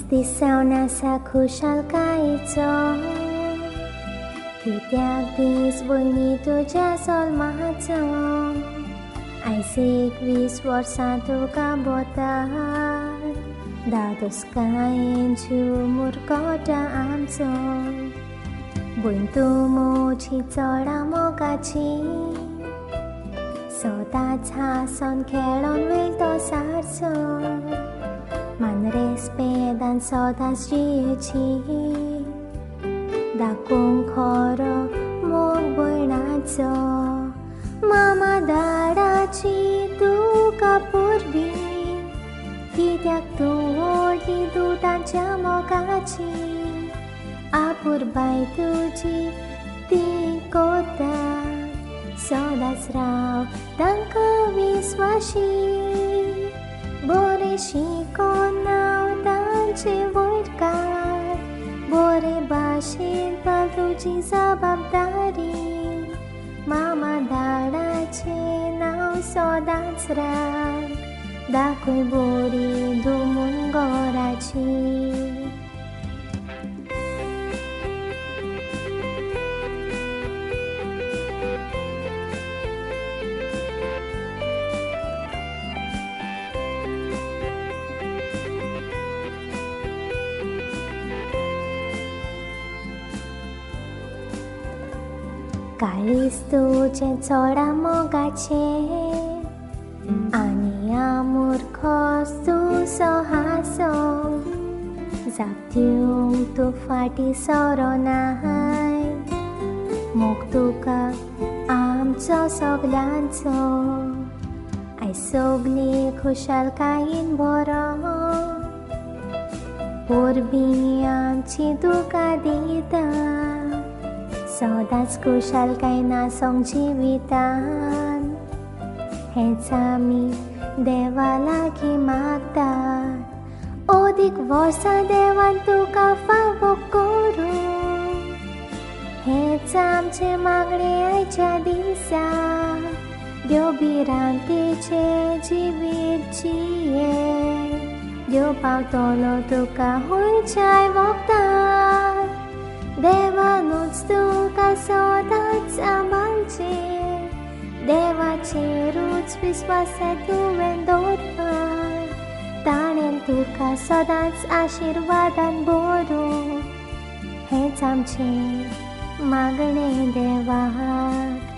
दिसावन आसा खुशालकायेचो कित्याक दीस भयणी तुज्या जल्माचो आयज 21 वर्सां तुका बोतार दादोसकायेन जीव मुरगोटा आमचो भयण तूं म्हजी चोडा मोगाची सदांच हांसोन खेळोन वयता तो सारचो मानरेस्पेदान सदांच जियेची दाखोवंक खरो मोग भयणाचो मामा दाडाची तुका पुरबी कित्याक तूं व्हडली दुदाच्या मोगाची आपुरबाय तुजी ती कोता सदांच राव तांकां विस्वाशी बरें शिकोन नांव तांचे वयर काड बरे भाशेन पाल तुजी जबाबदारी मामा दाडाचें नांव सदांच राख दाखय बरी धुमून घराची काळीज तुजें चोडा मोगाचें आनी आमुरखोस तूं हांसो जाप दिवंक तूं फाटीं सोरो नाय मोग तुका आमचो सगल्यांचो आयज सगळी खुशालकायेन बरो परबीं आमची तुका दिता सदांच खुशालकाय नासोंक जिवितान हेंच आमी देवा लागीं मागतात अदीक वर्सां देवान तुका फावो करूं हेंच आमचें मागणें आयच्या दिसा देव भिरांतेचें जिवीत जिये देव पावतलो तुका खंयच्याय वखदार देवानूच तुका सदांच सांबाळचें देवाचेरूच विस्वास तुवें दवरपाक ताणें तुका सदांच आशिर्वादान भरूं हेंच आमचें मागणें देवाक